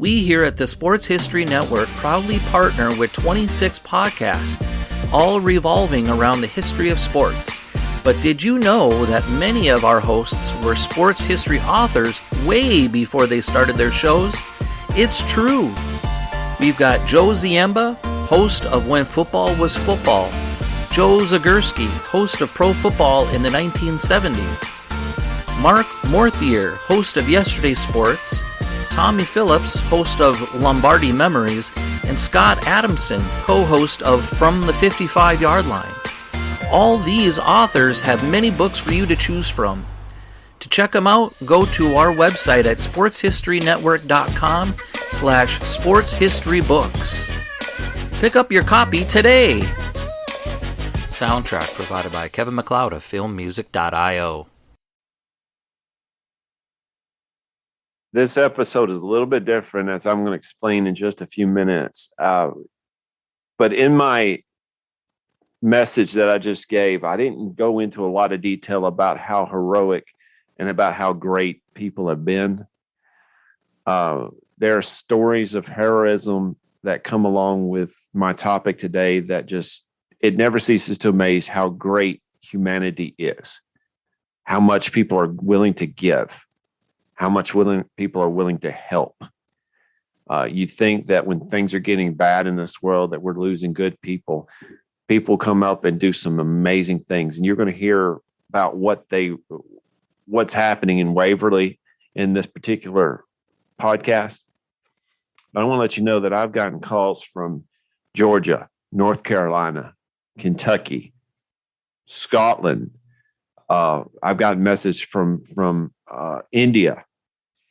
We here at the Sports History Network proudly partner with 26 podcasts, all revolving around the history of sports. But did you know that many of our hosts were sports history authors way before they started their shows? It's true. We've got Joe Ziemba, host of When Football Was Football, Joe Zagurski, host of Pro Football in the 1970s, Mark Morthier, host of Yesterday's Sports, Tommy Phillips, host of Lombardi Memories, and Scott Adamson, co-host of From the 55-Yard Line. All these authors have many books for you to choose from. To check them out, go to our website at sportshistorynetwork.com/sportshistorybooks. Pick up your copy today. Soundtrack provided by Kevin MacLeod of filmmusic.io. This episode is a little bit different, as I'm going to explain in just a few minutes. But in my message that I just gave, I didn't go into a lot of detail about how heroic and about how great people have been. There are stories of heroism that come along with my topic today that it never ceases to amaze how great humanity is, how much people are willing to give, how much people are willing to help. You think that when things are getting bad in this world, that we're losing good people. People come up and do some amazing things, and you're going to hear about what's happening in Waverly in this particular podcast. But I want to let you know that I've gotten calls from Georgia, North Carolina, Kentucky, Scotland. I've gotten messages from India.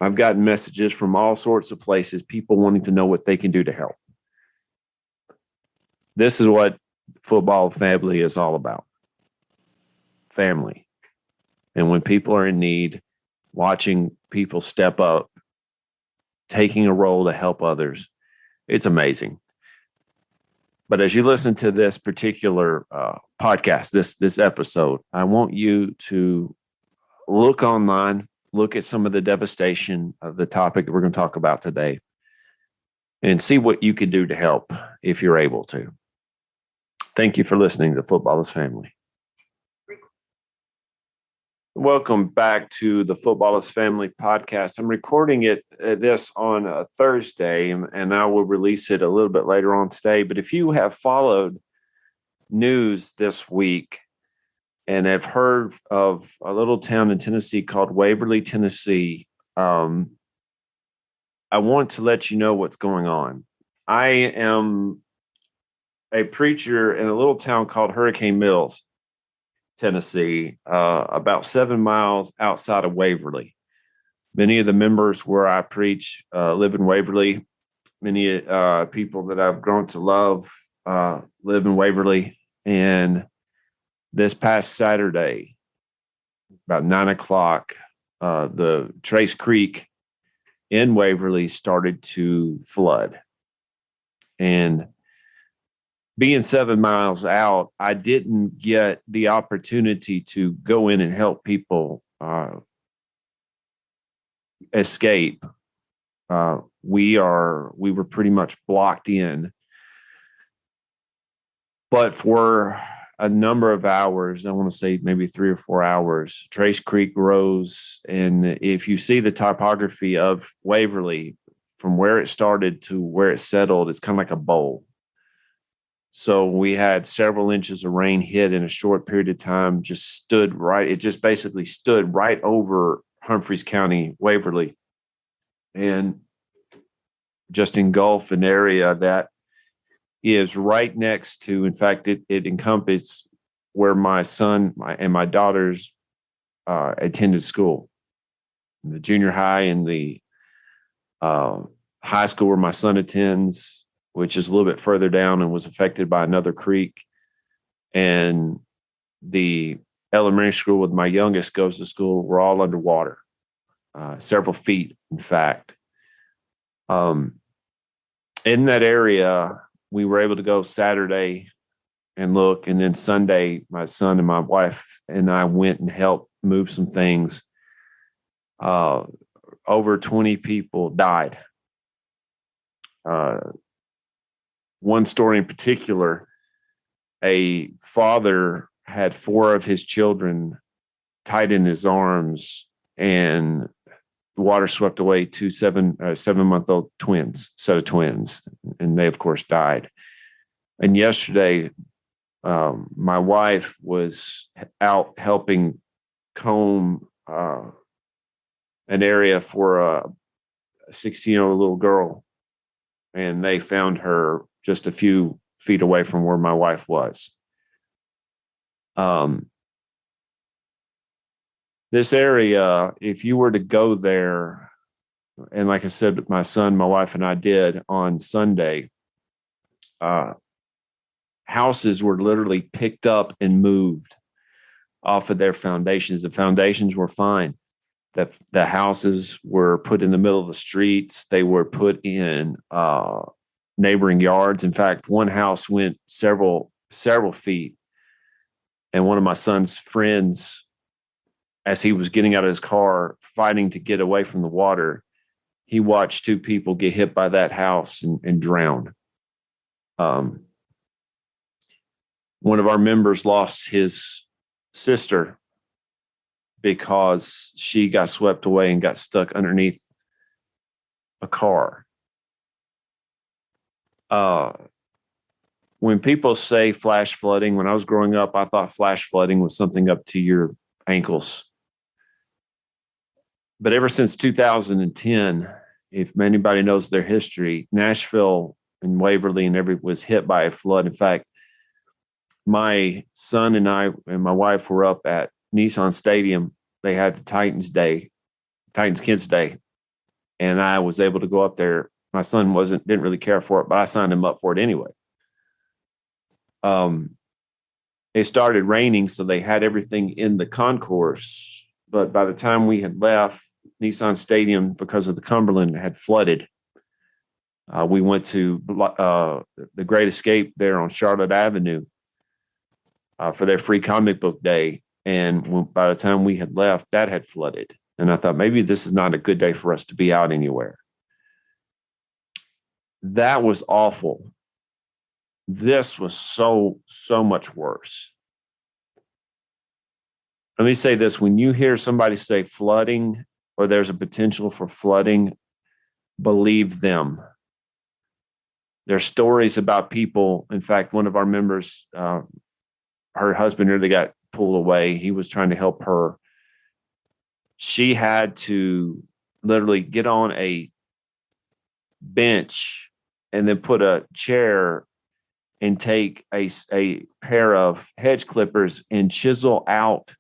I've gotten messages from all sorts of places, people wanting to know what they can do to help. This is what football family is all about. Family. And when people are in need, watching people step up, taking a role to help others, it's amazing. But as you listen to this particular podcast, this episode, I want you to look online, look at some of the devastation of the topic that we're going to talk about today, and see what you can do to help if you're able to. Thank you for listening to Football is Family. Welcome back to the Football is Family podcast. I'm recording this on a Thursday, and I will release it a little bit later on today. But if you have followed news this week and have heard of a little town in Tennessee called Waverly, Tennessee, I want to let you know what's going on. I am a preacher in a little town called Hurricane Mills, Tennessee, about 7 miles outside of Waverly. Many of the members where I preach live in Waverly. Many people that I've grown to love live in Waverly. And this past Saturday, about 9 o'clock, the Trace Creek in Waverly started to flood. And being 7 miles out, I didn't get the opportunity to go in and help people escape. We were pretty much blocked in. But for a number of hours, I want to say maybe 3 or 4 hours, Trace Creek rose. And if you see the topography of Waverly, from where it started to where it settled, it's kind of like a bowl. So we had several inches of rain hit in a short period of time, it just basically stood right over Humphreys County, Waverly, and just engulfed an area that is right next to, in fact, it encompasses where my son and my daughters attended school. The junior high and the high school where my son attends, which is a little bit further down and was affected by another creek. And the elementary school with my youngest goes to school, were all underwater, several feet, in fact. In that area, we were able to go Saturday and look. And then Sunday, my son and my wife and I went and helped move some things. Over 20 people died One story in particular, a father had 4 of his children tied in his arms, and the water swept away 2 7-month-old set of twins, and they, of course, died. And yesterday, my wife was out helping comb an area for a 16-year-old little girl, and they found her just a few feet away from where my wife was. This area, if you were to go there, and like I said, my son, my wife, and I did on Sunday, houses were literally picked up and moved off of their foundations. The foundations were fine. The houses were put in the middle of the streets. They were put in neighboring yards. In fact, one house went several feet. And one of my son's friends, as he was getting out of his car, fighting to get away from the water, he watched 2 people get hit by that house and drown. One of our members lost his sister because she got swept away and got stuck underneath a car. When people say flash flooding, when I was growing up, I thought flash flooding was something up to your ankles. But ever since 2010, if anybody knows their history, Nashville and Waverly and was hit by a flood. In fact, my son and I and my wife were up at Nissan Stadium. They had the Titans Kids Day, and I was able to go up there. My son didn't really care for it, but I signed him up for it anyway. It started raining, so they had everything in the concourse. But by the time we had left Nissan Stadium, because of the Cumberland, had flooded. We went to the Great Escape there on Charlotte Avenue for their free comic book day. And by the time we had left, that had flooded. And I thought, maybe this is not a good day for us to be out anywhere. That was awful. This was so much worse. Let me say this. When you hear somebody say flooding or there's a potential for flooding, believe them. There's stories about people. In fact, one of our members, her husband nearly got pulled away. He was trying to help her. She had to literally get on a bench and then put a chair and take a pair of hedge clippers and chisel out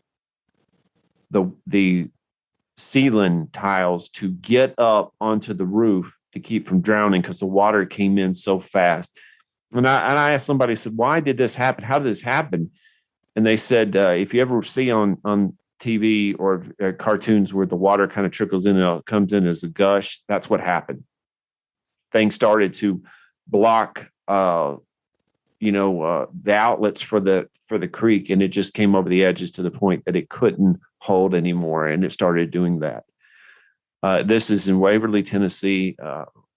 the ceiling tiles to get up onto the roof to keep from drowning because the water came in so fast. And I asked somebody, I said, why did this happen? How did this happen? And they said, if you ever see on TV or cartoons where the water kind of trickles in and it comes in as a gush, that's what happened. Things started to block, the outlets for the creek, and it just came over the edges to the point that it couldn't hold anymore, and it started doing that. This is in Waverly, Tennessee.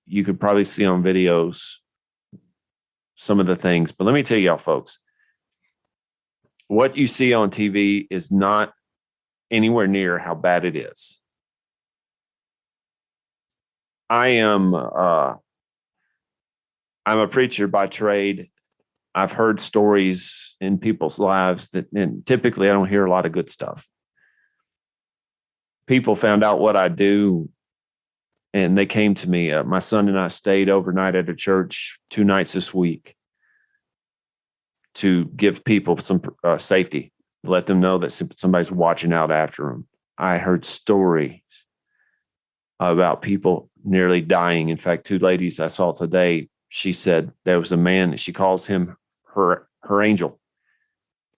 You could probably see on videos some of the things, but let me tell y'all, folks, what you see on TV is not anywhere near how bad it is. I'm a preacher by trade. I've heard stories in people's lives and typically I don't hear a lot of good stuff. People found out what I do and they came to me. My son and I stayed overnight at a church 2 nights this week to give people some safety, let them know that somebody's watching out after them. I heard stories about people nearly dying. In fact, 2 ladies I saw today, she said there was a man, she calls him her angel.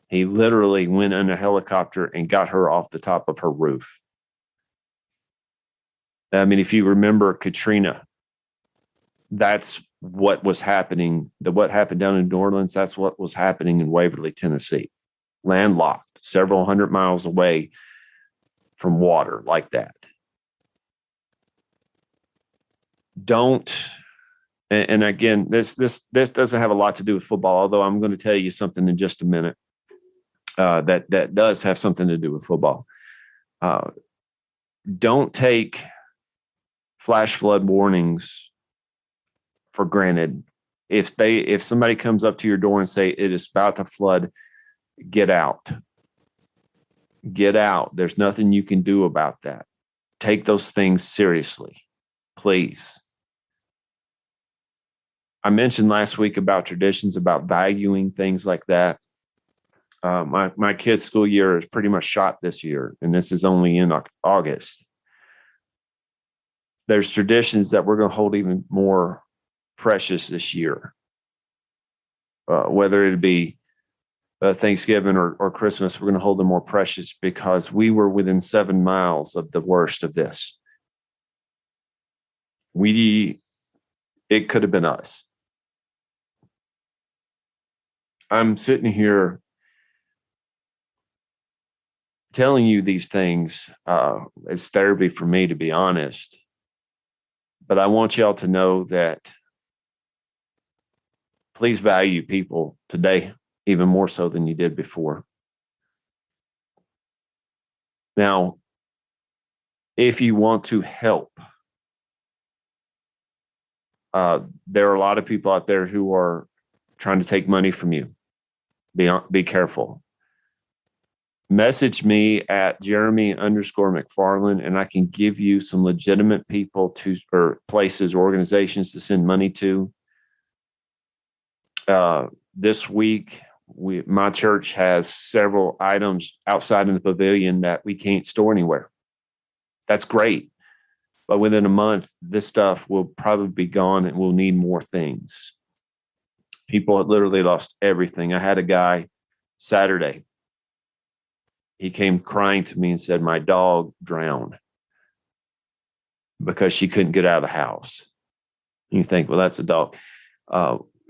He literally went in a helicopter and got her off the top of her roof. I mean, if you remember Katrina, that's what was happening. What happened down in New Orleans, that's what was happening in Waverly, Tennessee. Landlocked, several hundred miles away from water like that. Don't And again, this doesn't have a lot to do with football, although I'm going to tell you something in just a minute that does have something to do with football. Don't take flash flood warnings for granted. If somebody comes up to your door and say it is about to flood, get out. Get out. There's nothing you can do about that. Take those things seriously, please. I mentioned last week about traditions, about valuing things like that. My kids' school year is pretty much shot this year, and this is only in August. There's traditions that we're going to hold even more precious this year, whether it be Thanksgiving or Christmas. We're going to hold them more precious because we were within 7 miles of the worst of this. It could have been us. I'm sitting here telling you these things. It's therapy for me, to be honest. But I want y'all to know that please value people today, even more so than you did before. Now, if you want to help, there are a lot of people out there who are trying to take money from you. Be careful. Message me at Jeremy_McFarland, and I can give you some legitimate people or places, organizations to send money to. This week, my church has several items outside in the pavilion that we can't store anywhere. That's great. But within a month, this stuff will probably be gone and we'll need more things. People have literally lost everything. I had a guy Saturday. He came crying to me and said, my dog drowned because she couldn't get out of the house. And you think, well, that's a dog.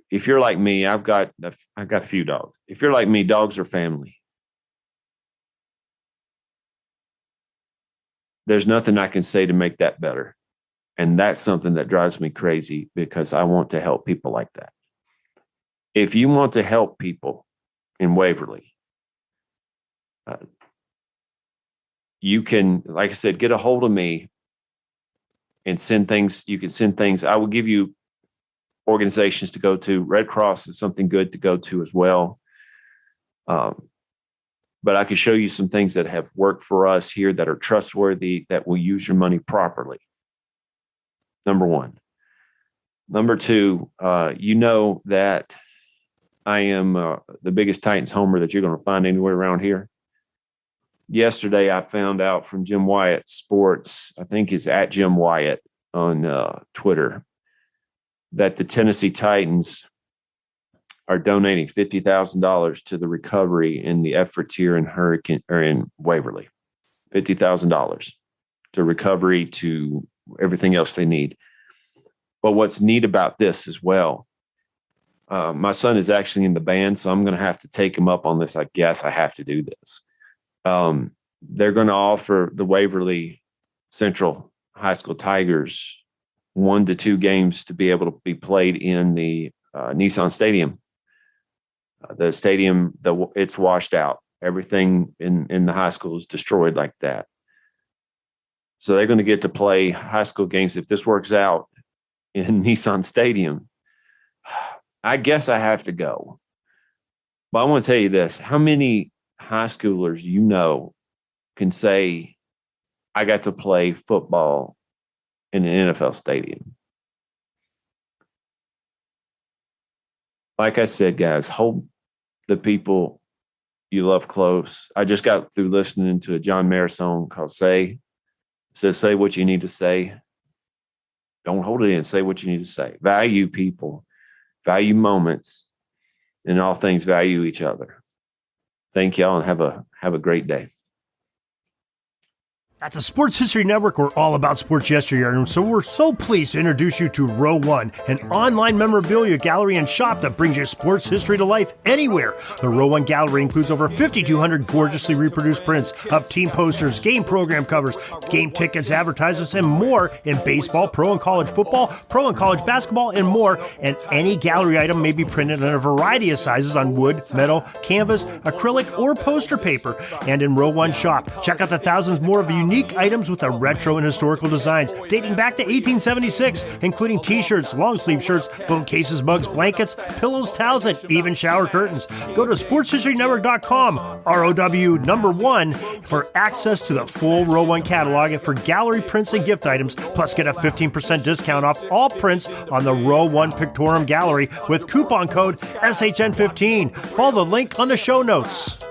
If you're like me, I've got a few dogs. If you're like me, dogs are family. There's nothing I can say to make that better. And that's something that drives me crazy because I want to help people like that. If you want to help people in Waverly, you can, like I said, get a hold of me and send things. You can send things. I will give you organizations to go to. Red Cross is something good to go to as well. But I can show you some things that have worked for us here that are trustworthy, that will use your money properly. Number one. Number two, you know that I am the biggest Titans homer that you're going to find anywhere around here. Yesterday, I found out from Jim Wyatt Sports, I think it's at Jim Wyatt on Twitter, that the Tennessee Titans are donating $50,000 to the recovery in the efforts here in Waverly. $50,000 to recovery, to everything else they need. But what's neat about this as well, my son is actually in the band, so I'm going to have to take him up on this. I guess I have to do this. They're going to offer the Waverly Central High School Tigers 1 to 2 games to be able to be played in the Nissan Stadium. The stadium, it's washed out. Everything in the high school is destroyed like that. So they're going to get to play high school games if this works out in Nissan Stadium. I guess I have to go. But I want to tell you this. How many high schoolers you know can say, I got to play football in an NFL stadium? Like I said, guys, hold the people you love close. I just got through listening to a John Mayer song called Say. It says, say what you need to say. Don't hold it in. Say what you need to say. Value people. Value moments. In all things, value each other. Thank y'all and have a great day. At the Sports History Network, we're all about sports yesteryear, and so we're so pleased to introduce you to Row One, an online memorabilia gallery and shop that brings your sports history to life anywhere. The Row One gallery includes over 5,200 gorgeously reproduced prints of team posters, game program covers, game tickets, advertisements, and more in baseball, pro and college football, pro and college basketball, and more. And any gallery item may be printed in a variety of sizes on wood, metal, canvas, acrylic, or poster paper. And in Row One shop, check out the thousands more of unique items with the retro and historical designs dating back to 1876, including t-shirts, long sleeve shirts, phone cases, mugs, blankets, pillows, towels, and even shower curtains. Go to sportshistorynetwork.com, ROW1, for access to the full Row One catalog and for gallery prints and gift items, plus get a 15% discount off all prints on the Row One Pictorium Gallery with coupon code SHN15. Follow the link on the show notes.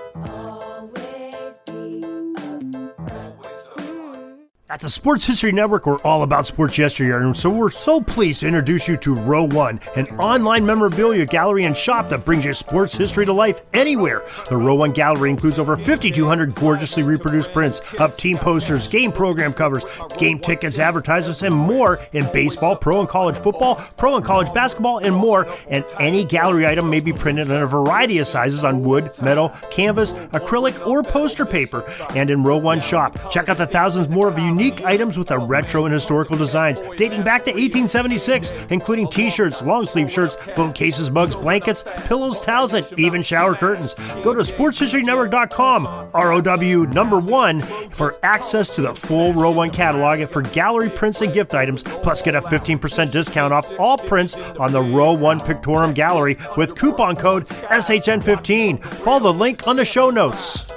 At the Sports History Network, we're all about sports yesteryear, and so we're so pleased to introduce you to Row One, an online memorabilia gallery and shop that brings your sports history to life anywhere. The Row One gallery includes over 5,200 gorgeously reproduced prints of team posters, game program covers, game tickets, advertisements, and more in baseball, pro and college football, pro and college basketball, and more. And any gallery item may be printed in a variety of sizes on wood, metal, canvas, acrylic, or poster paper. And in Row One shop, check out the thousands more of unique items with the retro and historical designs dating back to 1876, including t-shirts, long sleeve shirts, phone cases, mugs, blankets, pillows, towels, and even shower curtains. Go to sportshistorynetwork.com, ROW1, for access to the full Row One catalog and for gallery prints and gift items, plus get a 15% discount off all prints on the Row One Pictorium Gallery with coupon code SHN15. Follow the link on the show notes.